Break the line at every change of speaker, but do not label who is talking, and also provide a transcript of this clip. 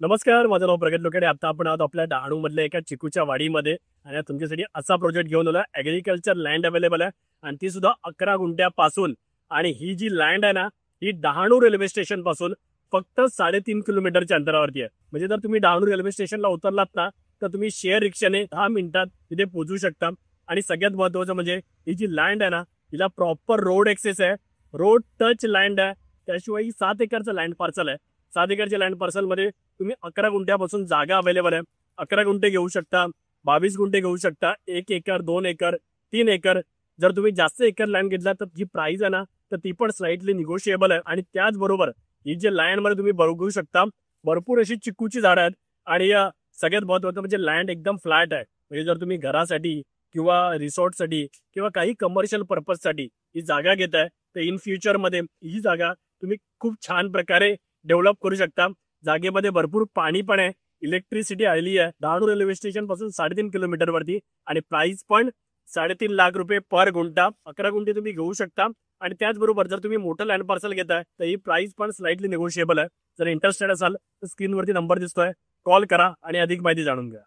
नमस्कार, माझं नाव प्रगत लोखंडे. आता आपण आहोत आपल्या डहाणू मधल्या एका चिकूच्या वाडीमध्ये आणि आज तुमच्यासाठी असा प्रोजेक्ट घेऊन आलो. ऍग्रिकल्चर लँड अवेलेबल आहे आणि ती सुद्धा 11 गुंठ्यापासून. आणि ही जी लँड आहे ना, ही डहाणू रेल्वे स्टेशन पासून फक्त 3.5 किलोमीटरच्या अंतरावरती आहे. म्हणजे जर तुम्ही डहाणू रेल्वे स्टेशनला उतरलात ना, तर तुम्ही शेअर रिक्षाने 10 मिनिटात तिथे पोहोचू शकता. आणि सगळ्यात महत्वाचं म्हणजे ही जी लँड आहे ना, हिला प्रॉपर रोड ऍक्सेस आहे, रोड टच लँड आहे. त्याशिवाय ही 7 एकरचं लँड पार्सल आहे. 7 एकरच्या लँड पार्सल मध्ये तुम्ही 11 गुंठ्यापासून जागा अवेलेबल आहे. 11 गुंठे घेऊ शकता, 22 गुंठे घेऊ शकता, 1 एकर, 2 एकर, 3 एकर. जर तुम्ही जास्त एकर लँड घेतला तर जी प्राइस आहे ना, तर ती पण स्लाइटली निगोशिएबल आहे. आणि त्याचबरोबर ही जे लँड मध्ये तुम्ही बघू शकता, भरपूर अशी चिकूची झाडं आहेत. आणि सगळ्यात महत्वाचं म्हणजे लँड एकदम फ्लॅट आहे. म्हणजे जर तुम्ही घरासाठी किंवा रिसॉर्टसाठी किंवा काही कमर्शियल पर्पजसाठी ही जागा घेताय, तर इन फ्युचर मध्ये ही जागा तुम्ही खूप छान प्रकारे डेव्हलप करू शकता. जागेमध्ये भरपूर पाणी पण आहे, इलेक्ट्रिसिटी आलेली आहे. डहाणू रेल्वे स्टेशन पासून 3.5 किलोमीटर वरती. आणि प्राइस पण 3.5 लाख रुपये पर गुंठा. 11 गुंठे तुम्ही घेऊ शकता. आणि त्याचबरोबर जर तुम्ही मोठं लँड पार्सल घेताय तर ही प्राइस पण स्लाइटली निगोशिएबल आहे. जर इंटरेस्टेड असाल तर स्क्रीनवरती नंबर दिसतोय, कॉल करा आणि अधिक माहिती जाणून घ्या.